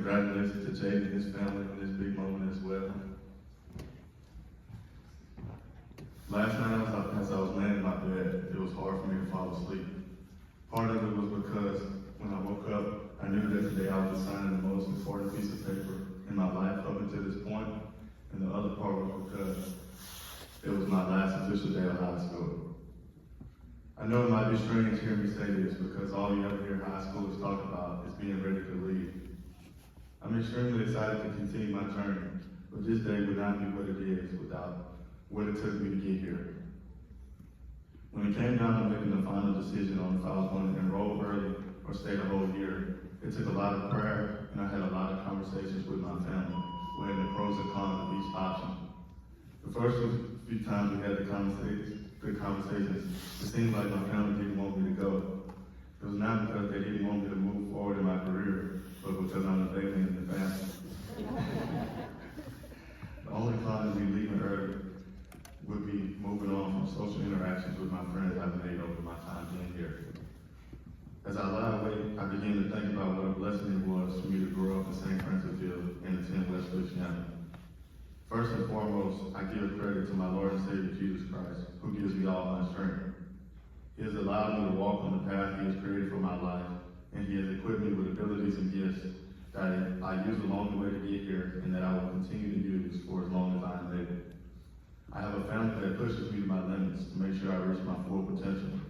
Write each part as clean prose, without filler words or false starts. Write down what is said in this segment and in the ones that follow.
congratulations to Jaden and his family on this big moment as well. Last night as I was laying in my bed, it was hard for me to fall asleep. Part of it was because when I woke up, I knew that today I was signing the most important piece of paper in my life up until this point, and the other part was because it was my last official day of high school. I know it might be strange hearing me say this because all you ever hear high schoolers talk about is being ready to leave. I'm extremely excited to continue my journey, but this day would not be what it is without what it took me to get here. When it came down to making the final decision on if I was going to enroll early or stay the whole year, it took a lot of prayer and I had a lot of conversations with my family, weighing the pros and cons of each option. The first few times we had the good conversations, it seemed like my family didn't want me to go. It was not because they didn't want me to move forward in my career, but because I'm the baby in the family. The only con of me leaving early would be moving on from social interactions with my friends I've made over my time being here. As I lie awake, I begin to think about what a blessing it was for me to grow up in St. Francisville and attend West Louisiana. First and foremost, I give credit to my Lord and Savior Jesus Christ, who gives me all my strength. He has allowed me to walk on the path He has created for my life, and He has equipped me with abilities and gifts that I used along the way to get here, and that I will continue to use for as long as I am able. I have a family that pushes me to my limits to make sure I reach my full potential.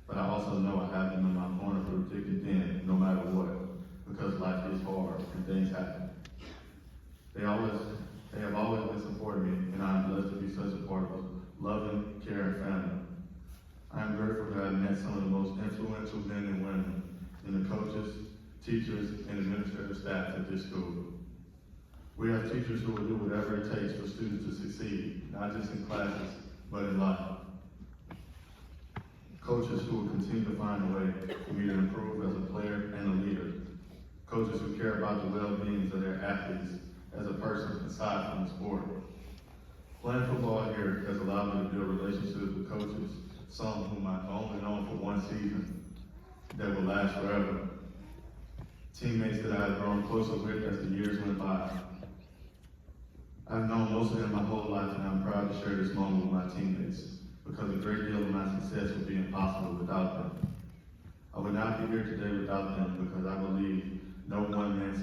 But I also know I have them in my corner through thick and thin, no matter what, because life is hard and things happen. They have always been supporting me, and I am blessed to be such a part of a loving, caring family. I am grateful to have met some of the most influential men and women in the coaches, teachers, and administrative staff at this school. We have teachers who will do whatever it takes for students to succeed, not just in classes, but in life. Coaches who will continue to find a way for me to improve as a player and a leader. Coaches who care about the well-being of their athletes as a person aside from the sport. Playing football here has allowed me to build relationships with coaches, some whom I've only known for one season, that will last forever. Teammates that I have grown closer with as the years went by. I've known most of them my whole life, and I'm proud to share this moment with my teammates, because a great deal of my success would be impossible without them. I would not be here today without them, because I believe no one man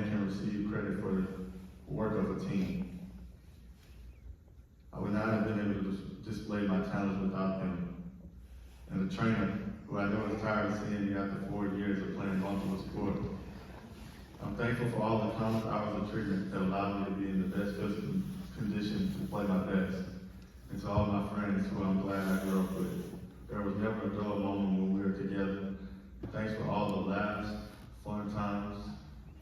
can receive credit for the work of a team. I would not have been able to display my talents without them. And the trainer, who I know is tired of seeing me after 4 years of playing multiple sports. I'm thankful for all the countless hours of treatment that allowed me to be in the best physical condition to play my best. And to all my friends who I'm glad I grew up with. There was never a dull moment when we were together. Thanks for all the laughs, fun times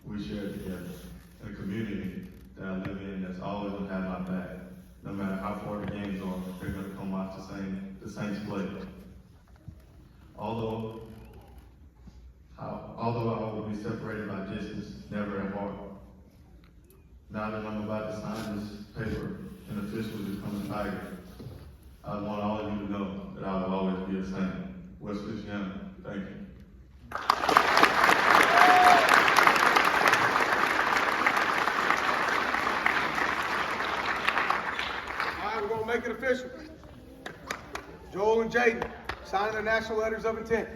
we shared together. And a community that I live in that's always gonna have my back. No matter how far the games are, they're gonna come watch the Saints play. Although I will be separated by distance, never at heart. Now that I'm about to sign this paper and officially become a Tiger, I want all of you to know that I will always be the same. West Louisiana, thank you. All right, we're going to make it official. Joel and Jaden signing their national letters of intent.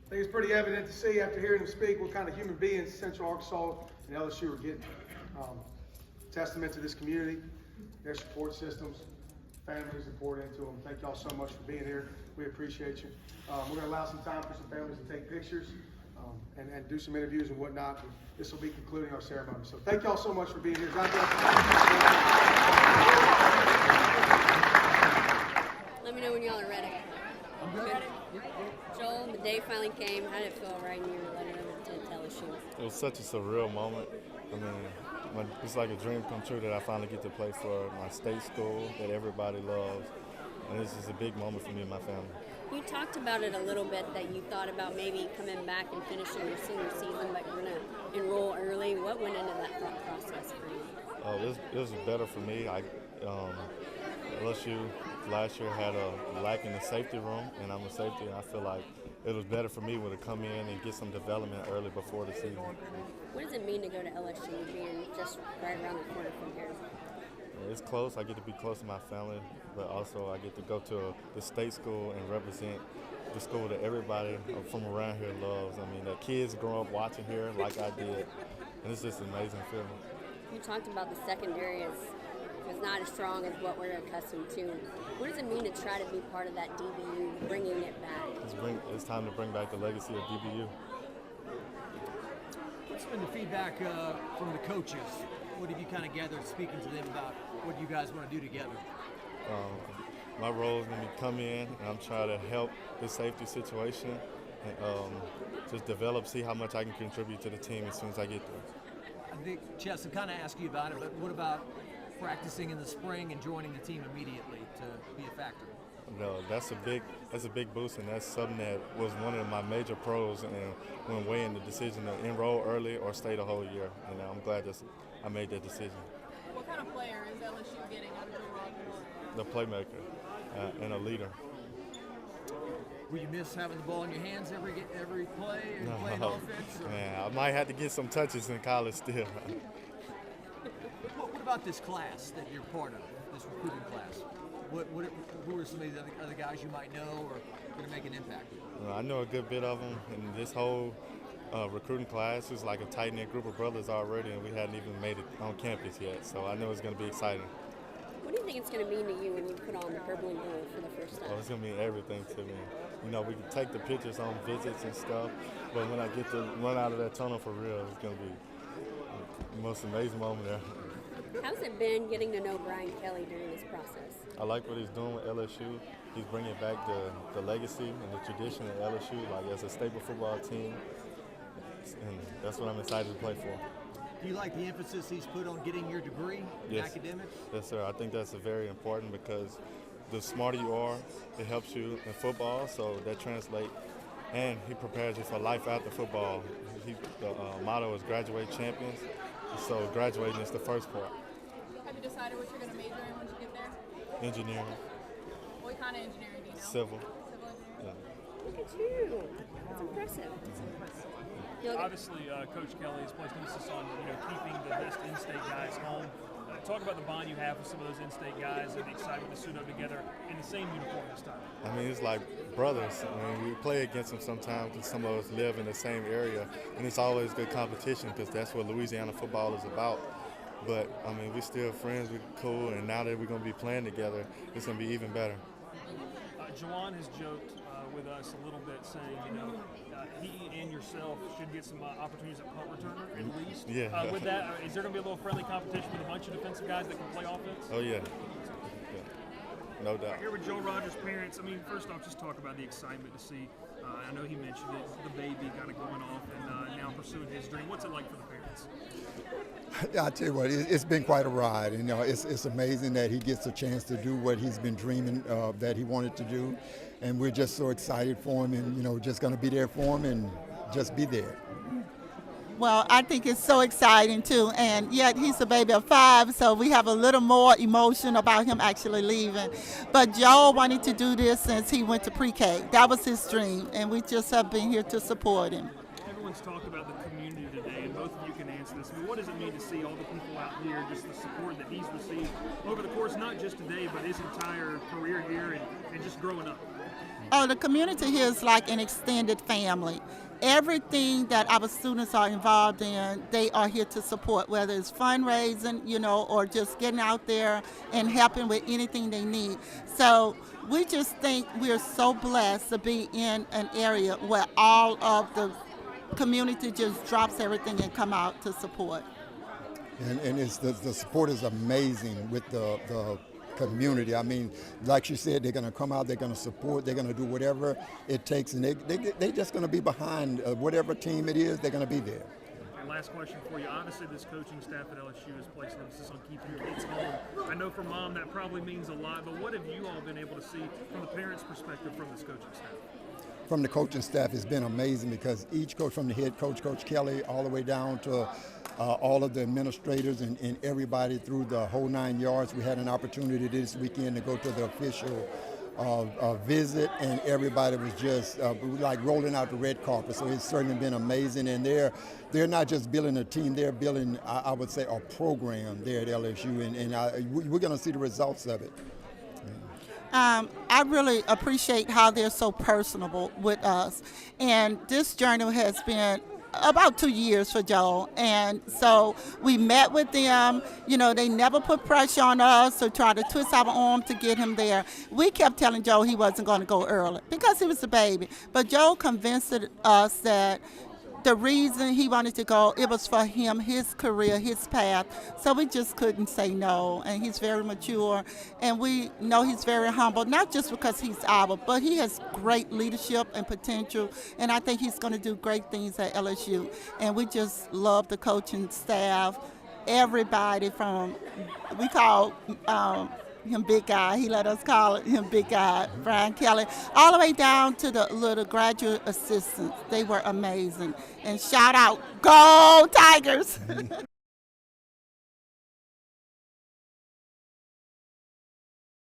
I think it's pretty evident to see after hearing them speak what kind of human beings Central Arkansas and LSU are getting. Testament to this community, their support systems, families that poured into them. Thank y'all so much for being here. We appreciate you. We're going to allow some time for some families to take pictures and do some interviews and whatnot. This will be concluding our ceremony. So thank y'all so much for being here. God bless you. Let me know when y'all are ready. I'm ready. Joel, the day finally came. How did it feel writing your letter to LSU? It was such a surreal moment. I mean, it's like a dream come true that I finally get to play for my state school that everybody loves. And this is a big moment for me and my family. You talked about it a little bit that you thought about maybe coming back and finishing your senior season, but you're going to enroll early. What went into that thought process for you? It was better for me. LSU last year had a lack in the safety room, and I'm a safety, and I feel like it was better for me to come in and get some development early before the season. What does it mean to go to LSU, being just right around the corner from here? It's close. I get to be close to my family, but also I get to go to the state school and represent the school that everybody from around here loves. I mean, the kids grow up watching here like I did, and it's just an amazing feeling. You talked about the secondary as not as strong as what we're accustomed to. What does it mean to try to be part of that DBU, bringing it back? It's time to bring back the legacy of DBU. What's been the feedback from the coaches? What have you kind of gathered speaking to them about what you guys want to do together? My role is going to be come in and I'm trying to help the safety situation and just develop, see how much I can contribute to the team as soon as I get there. I think Chester kind of asked you about it, but what about practicing in the spring and joining the team immediately to be a factor? No, that's a big boost, and that's something that was one of my major pros and when weighing the decision to enroll early or stay the whole year. And I'm glad that I made that decision. What kind of player is LSU getting out of Joe Rogers? The playmaker and a leader. Will you miss having the ball in your hands every play and playing offense? Or? Man, I might have to get some touches in college still. What about this class that you're part of, this recruiting class? Who are some of the other guys you might know or going to make an impact? I know a good bit of them, and this whole recruiting class is like a tight-knit group of brothers already, and we hadn't even made it on campus yet, so I know it's going to be exciting. What do you think it's going to mean to you when you put on the purple and gold for the first time? Oh, it's going to mean everything to me. You know, we can take the pictures on visits and stuff, but when I get to run out of that tunnel for real, it's going to be the most amazing moment there. How's it been getting to know Brian Kelly during this process? I like what he's doing with LSU. He's bringing back the legacy and the tradition at LSU, like as a staple football team, and that's what I'm excited to play for. Do you like the emphasis he's put on getting your degree in academics? Yes, sir. I think that's very important because the smarter you are, it helps you in football, so that translates, and he prepares you for life after football. The motto is graduate champions, so graduating is the first part. Have you decided what you're going to major in once you get there? Engineering. What kind of engineering do you know? Civil. Civil engineering? Yeah. Look at you. That's impressive. Obviously, Coach Kelly has placed emphasis on keeping the best in-state guys home. Talk about the bond you have with some of those in-state guys and the excitement to suit up together in the same uniform this time. I mean, it's like brothers. I mean, we play against them sometimes because some of us live in the same area, and it's always good competition because that's what Louisiana football is about. But, I mean, we're still friends, we're cool, and now that we're going to be playing together, it's going to be even better. Jawan has joked with us a little bit saying, he and yourself should get some opportunities at punt returner at least. Yeah. With that, is there going to be a little friendly competition with a bunch of defensive guys that can play offense? Oh, yeah. No doubt. Here with Joe Rogers' parents, I mean, first off, just talk about the excitement to see, I know he mentioned it, the baby kind of going off and now pursuing his dream. What's it like for the parents? I tell you what, it's been quite a ride. It's amazing that he gets a chance to do what he's been dreaming that he wanted to do, and we're just so excited for him, and just going to be there for him and just be there. Well, I think it's so exciting too, and yet he's a baby of 5, so we have a little more emotion about him actually leaving. But Joe wanted to do this since he went to pre-K. That was his dream, and we just have been here to support him. Everyone's talked about the community today, and both of you can answer this. I mean, what does it mean to see all the people out here, just the support that he's received over the course, not just today, but his entire career here and just growing up? Oh, the community here is like an extended family. Everything that our students are involved in, they are here to support, whether it's fundraising, or just getting out there and helping with anything they need. So we just think we're so blessed to be in an area where all of the community just drops everything and come out to support. And it's the support is amazing with the community. I mean, like you said, they're going to come out, they're going to support, they're going to do whatever it takes, and they're just going to be behind whatever team it is, they're going to be there. last question for you. Obviously, this coaching staff at LSU is placing emphasis on keeping your kids home. I know for Mom that probably means a lot, but what have you all been able to see from the parents' perspective from this coaching staff? From the coaching staff, it's been amazing because each coach, from the head coach, Coach Kelly, all the way down to all of the administrators and everybody through the whole 9 yards. We had an opportunity this weekend to go to the official visit, and everybody was just like rolling out the red carpet. So it's certainly been amazing, and they're not just building a team; they're building, I would say, a program there at LSU, and we're going to see the results of it. I really appreciate how they're so personable with us, and this journey has been about 2 years for Joe, and so we met with them. You know, they never put pressure on us or try to twist our arm to get him there. We kept telling Joe he wasn't going to go early because he was a baby, but Joe convinced us that the reason he wanted to go, it was for him, his career, his path. So we just couldn't say no. And he's very mature, and we know he's very humble, not just because he's our, but he has great leadership and potential, and I think he's going to do great things at LSU. And we just love the coaching staff, everybody from, we call him Big Guy. He let us call him Big Guy, Brian Kelly, all the way down to the little graduate assistants. They were amazing. And shout out, Go Tigers!